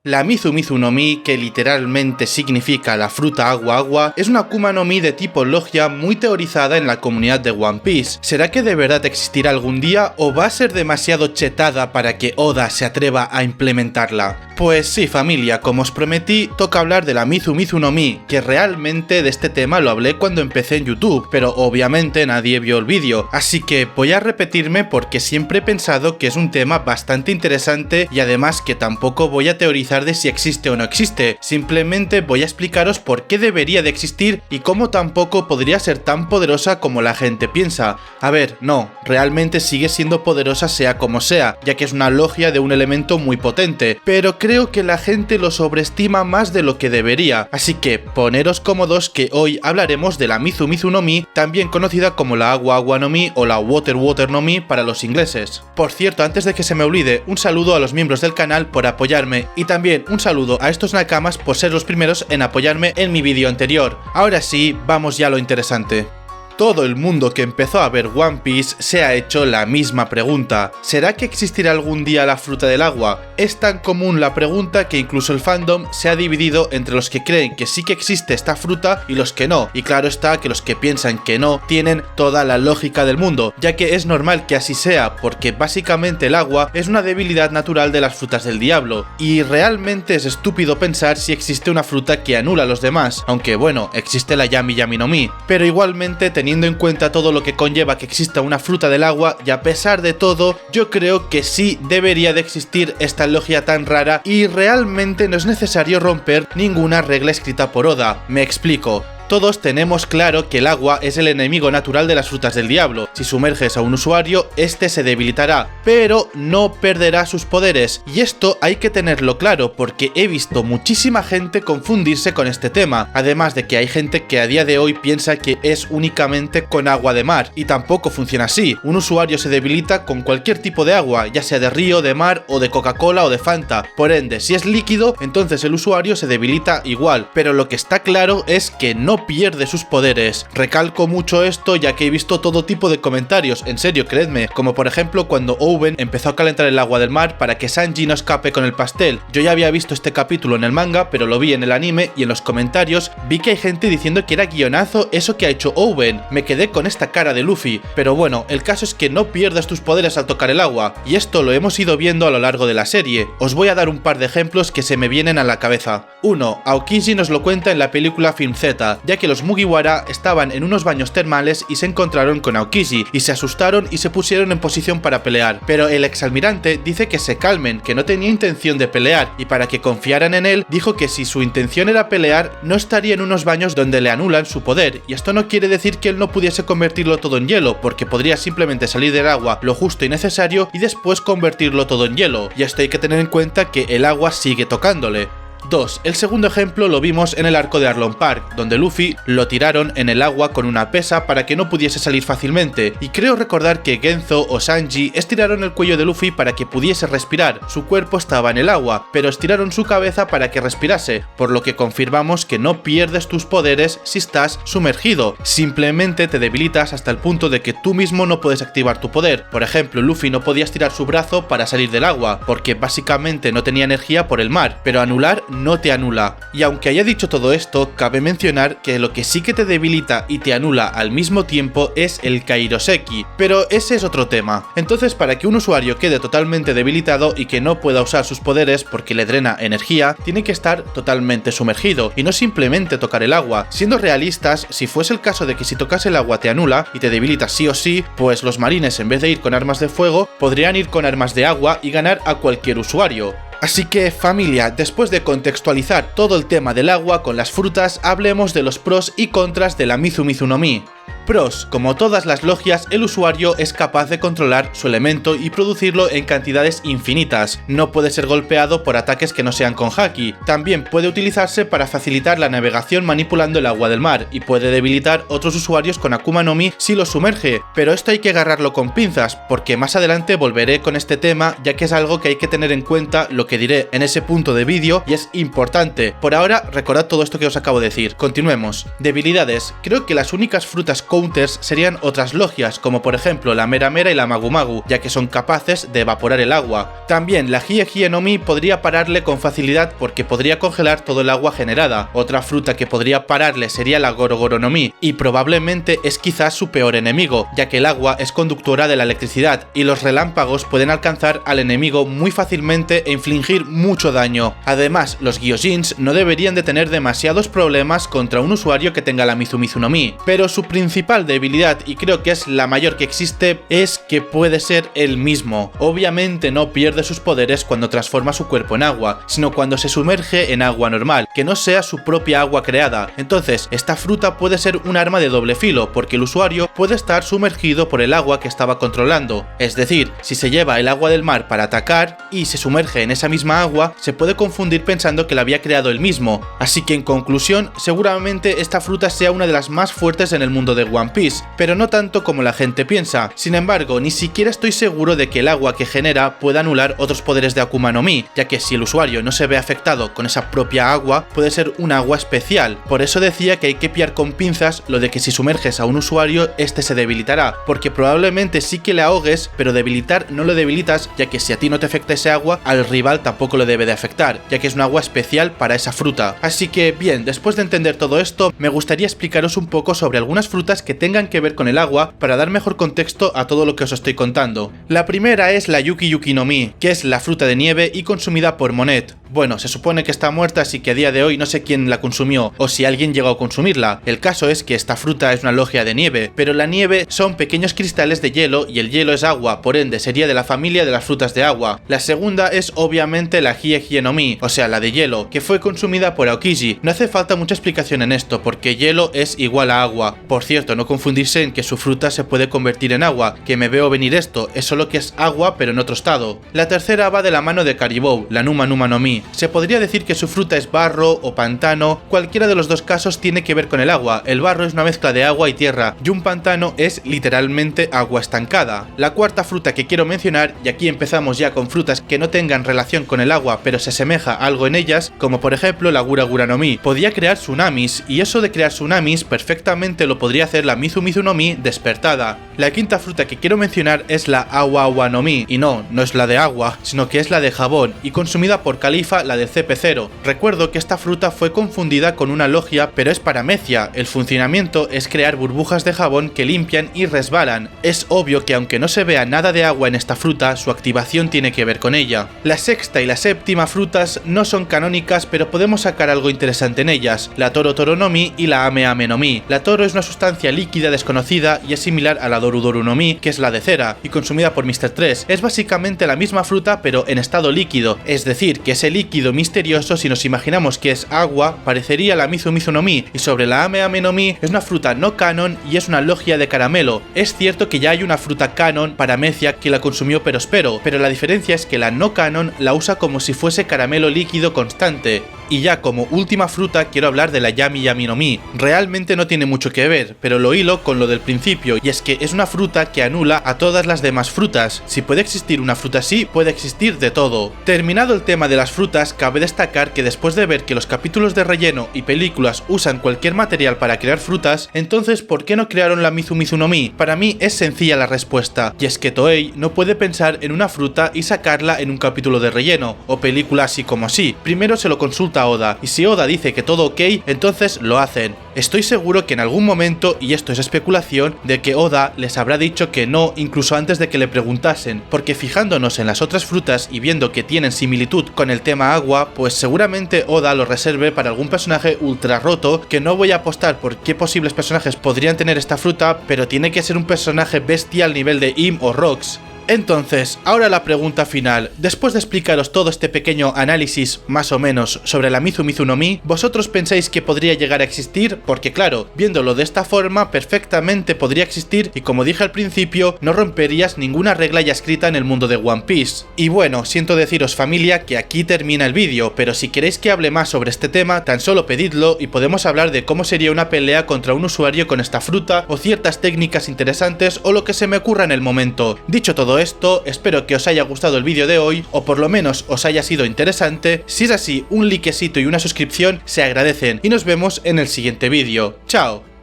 La Mizu Mizu no Mi, que literalmente significa la fruta agua agua, es una Akuma no Mi de tipo Logia muy teorizada en la comunidad de One Piece. ¿Será que de verdad existirá algún día o va a ser demasiado chetada para que Oda se atreva a implementarla? Pues sí, familia, como os prometí, toca hablar de la Mizu Mizu no Mi, que realmente de este tema lo hablé cuando empecé en YouTube, pero obviamente nadie vio el vídeo, así que voy a repetirme porque siempre he pensado que es un tema bastante interesante y además que tampoco voy a teorizar de si existe o no existe, simplemente voy a explicaros por qué debería de existir y cómo tampoco podría ser tan poderosa como la gente piensa. A ver, no, realmente sigue siendo poderosa sea como sea, ya que es una logia de un elemento muy potente, pero creo que la gente lo sobreestima más de lo que debería, así que poneros cómodos que hoy hablaremos de la Mizu Mizu no Mi, también conocida como la Agua Agua no Mi o la Water Water no Mi para los ingleses. Por cierto, antes de que se me olvide, un saludo a los miembros del canal por apoyarme y también un saludo a estos nakamas por ser los primeros en apoyarme en mi vídeo anterior. Ahora sí, vamos ya a lo interesante. Todo el mundo que empezó a ver One Piece se ha hecho la misma pregunta. ¿Será que existirá algún día la fruta del agua? Es tan común la pregunta que incluso el fandom se ha dividido entre los que creen que sí que existe esta fruta y los que no. Y claro está que los que piensan que no tienen toda la lógica del mundo, ya que es normal que así sea, porque básicamente el agua es una debilidad natural de las frutas del diablo. Y realmente es estúpido pensar si existe una fruta que anula a los demás, aunque bueno, existe la Yami Yami no Mi. Pero igualmente teniendo en cuenta todo lo que conlleva que exista una fruta del agua, y a pesar de todo, yo creo que sí debería de existir esta logia tan rara y realmente no es necesario romper ninguna regla escrita por Oda. Me explico. Todos tenemos claro que el agua es el enemigo natural de las frutas del diablo. Si sumerges a un usuario, este se debilitará, pero no perderá sus poderes. Y esto hay que tenerlo claro porque he visto muchísima gente confundirse con este tema. Además de que hay gente que a día de hoy piensa que es únicamente con agua de mar, y tampoco funciona así. Un usuario se debilita con cualquier tipo de agua, ya sea de río, de mar o de Coca-Cola o de Fanta. Por ende, si es líquido, entonces el usuario se debilita igual. Pero lo que está claro es que no pierde sus poderes. Recalco mucho esto ya que he visto todo tipo de comentarios, en serio, creedme, como por ejemplo cuando Oden empezó a calentar el agua del mar para que Sanji no escape con el pastel. Yo ya había visto este capítulo en el manga, pero lo vi en el anime y en los comentarios vi que hay gente diciendo que era guionazo eso que ha hecho Oden. Me quedé con esta cara de Luffy, pero bueno, el caso es que no pierdas tus poderes al tocar el agua, y esto lo hemos ido viendo a lo largo de la serie. Os voy a dar un par de ejemplos que se me vienen a la cabeza. 1. Aokiji nos lo cuenta en la película Film Z, ya que los Mugiwara estaban en unos baños termales y se encontraron con Aokiji, y se asustaron y se pusieron en posición para pelear, pero el exalmirante dice que se calmen, que no tenía intención de pelear, y para que confiaran en él, dijo que si su intención era pelear, no estaría en unos baños donde le anulan su poder, y esto no quiere decir que él no pudiese convertirlo todo en hielo, porque podría simplemente salir del agua lo justo y necesario y después convertirlo todo en hielo, y esto hay que tener en cuenta que el agua sigue tocándole. 2. El segundo ejemplo lo vimos en el arco de Arlong Park, donde Luffy lo tiraron en el agua con una pesa para que no pudiese salir fácilmente, y creo recordar que Genzo o Sanji estiraron el cuello de Luffy para que pudiese respirar. Su cuerpo estaba en el agua, pero estiraron su cabeza para que respirase, por lo que confirmamos que no pierdes tus poderes si estás sumergido, simplemente te debilitas hasta el punto de que tú mismo no puedes activar tu poder. Por ejemplo, Luffy no podía estirar su brazo para salir del agua, porque básicamente no tenía energía por el mar, pero anular no te anula. Y aunque haya dicho todo esto, cabe mencionar que lo que sí que te debilita y te anula al mismo tiempo es el Kairoseki, pero ese es otro tema. Entonces, para que un usuario quede totalmente debilitado y que no pueda usar sus poderes porque le drena energía, tiene que estar totalmente sumergido y no simplemente tocar el agua. Siendo realistas, si fuese el caso de que si tocas el agua te anula y te debilita sí o sí, pues los marines en vez de ir con armas de fuego, podrían ir con armas de agua y ganar a cualquier usuario. Así que, familia, después de contextualizar todo el tema del agua con las frutas, hablemos de los pros y contras de la Mizu Mizu no Mi. Pros: como todas las logias, el usuario es capaz de controlar su elemento y producirlo en cantidades infinitas. No puede ser golpeado por ataques que no sean con haki. También puede utilizarse para facilitar la navegación manipulando el agua del mar, y puede debilitar otros usuarios con Akuma no Mi si los sumerge, pero esto hay que agarrarlo con pinzas, porque más adelante volveré con este tema, ya que es algo que hay que tener en cuenta lo que diré en ese punto de vídeo y es importante. Por ahora, recordad todo esto que os acabo de decir. Continuemos. Debilidades: creo que las únicas frutas counters serían otras logias, como por ejemplo la Mera Mera y la Magu Magu, ya que son capaces de evaporar el agua. También la Hie Hie no Mi podría pararle con facilidad porque podría congelar todo el agua generada. Otra fruta que podría pararle sería la Goro Goro no Mi, y probablemente es quizás su peor enemigo, ya que el agua es conductora de la electricidad y los relámpagos pueden alcanzar al enemigo muy fácilmente e infligir mucho daño. Además, los Gyojins no deberían de tener demasiados problemas contra un usuario que tenga la Mizu Mizu no Mi, pero su principal debilidad, y creo que es la mayor que existe, es que puede ser él mismo. Obviamente no pierde sus poderes cuando transforma su cuerpo en agua, sino cuando se sumerge en agua normal, que no sea su propia agua creada. Entonces, esta fruta puede ser un arma de doble filo, porque el usuario puede estar sumergido por el agua que estaba controlando. Es decir, si se lleva el agua del mar para atacar y se sumerge en esa misma agua, se puede confundir pensando que la había creado él mismo. Así que en conclusión, seguramente esta fruta sea una de las más fuertes en el mundo de One Piece, pero no tanto como la gente piensa. Sin embargo, ni siquiera estoy seguro de que el agua que genera pueda anular otros poderes de Akuma no Mi, ya que si el usuario no se ve afectado con esa propia agua, puede ser un agua especial. Por eso decía que hay que pillar con pinzas lo de que si sumerges a un usuario, este se debilitará, porque probablemente sí que le ahogues, pero debilitar no lo debilitas, ya que si a ti no te afecta ese agua, al rival tampoco lo debe de afectar, ya que es un agua especial para esa fruta. Así que bien, después de entender todo esto, me gustaría explicaros un poco sobre algunas frutas que tengan que ver con el agua para dar mejor contexto a todo lo que os estoy contando. La primera es la Yuki Yuki no Mi, que es la fruta de nieve y consumida por Monet. Bueno, se supone que está muerta, así que a día de hoy no sé quién la consumió o si alguien llegó a consumirla. El caso es que esta fruta es una logia de nieve, pero la nieve son pequeños cristales de hielo y el hielo es agua, por ende sería de la familia de las frutas de agua. La segunda es obviamente la Hie Hie no Mi, o sea la de hielo, que fue consumida por Aokiji. No hace falta mucha explicación en esto, porque hielo es igual a agua. Por cierto, no confundirse en que su fruta se puede convertir en agua, que me veo venir esto, es solo que es agua pero en otro estado. La tercera va de la mano de Caribou, la Numa Numa no Mi. Se podría decir que su fruta es barro o pantano, cualquiera de los dos casos tiene que ver con el agua. El barro es una mezcla de agua y tierra, y un pantano es literalmente agua estancada. La cuarta fruta que quiero mencionar, y aquí empezamos ya con frutas que no tengan relación con el agua pero se asemeja algo en ellas, como por ejemplo la Gura Gura no Mi. Podía crear tsunamis, y eso de crear tsunamis perfectamente lo podría hacer la Mizu Mizu no Mi despertada. La quinta fruta que quiero mencionar es la Awa Awa no Mi, y no es la de agua, sino que es la de jabón, y consumida por Califa, la de CP0. Recuerdo que esta fruta fue confundida con una logia, pero es paramecia. El funcionamiento es crear burbujas de jabón que limpian y resbalan. Es obvio que aunque no se vea nada de agua en esta fruta, su activación tiene que ver con ella. La sexta y la séptima frutas no son canónicas, pero podemos sacar algo interesante en ellas, la Toro Toro no Mi y la Ame Ame no Mi. La Toro es una sustancia líquida desconocida y es similar a la Doru Doru no Mi, que es la de cera, y consumida por Mr. 3. Es básicamente la misma fruta pero en estado líquido, es decir, que ese líquido misterioso, si nos imaginamos que es agua, parecería la Mizu Mizu no Mi, y sobre la Ame Ame no Mi es una fruta no canon y es una logia de caramelo. Es cierto que ya hay una fruta canon, Paramecia, que la consumió Perospero, pero la diferencia es que la no canon la usa como si fuese caramelo líquido constante. Y ya como última fruta quiero hablar de la Yami Yami no Mi. Realmente no tiene mucho que ver, pero lo hilo con lo del principio, y es que es una fruta que anula a todas las demás frutas. Si puede existir una fruta así, puede existir de todo. Terminado el tema de las frutas, cabe destacar que después de ver que los capítulos de relleno y películas usan cualquier material para crear frutas, entonces ¿por qué no crearon la Mizu Mizu no Mi? Para mí es sencilla la respuesta, y es que Toei no puede pensar en una fruta y sacarla en un capítulo de relleno, o película así como así. Primero se lo consulta a Oda, y si Oda dice que todo ok, entonces lo hacen. Estoy seguro que en algún momento, y esto es especulación, de que Oda les habrá dicho que no incluso antes de que le preguntasen, porque fijándonos en las otras frutas y viendo que tienen similitud con el tema agua, pues seguramente Oda lo reserve para algún personaje ultra roto, que no voy a apostar por qué posibles personajes podrían tener esta fruta, pero tiene que ser un personaje bestia al nivel de Im o Rox. Entonces, ahora la pregunta final. Después de explicaros todo este pequeño análisis, más o menos, sobre la Mizu Mizu no Mi, ¿vosotros pensáis que podría llegar a existir? Porque claro, viéndolo de esta forma, perfectamente podría existir y como dije al principio, no romperías ninguna regla ya escrita en el mundo de One Piece. Y bueno, siento deciros familia que aquí termina el vídeo, pero si queréis que hable más sobre este tema, tan solo pedidlo y podemos hablar de cómo sería una pelea contra un usuario con esta fruta, o ciertas técnicas interesantes, o lo que se me ocurra en el momento. Dicho todo esto, espero que os haya gustado el vídeo de hoy, o por lo menos os haya sido interesante. Si es así, un likecito y una suscripción se agradecen, y nos vemos en el siguiente vídeo. ¡Chao!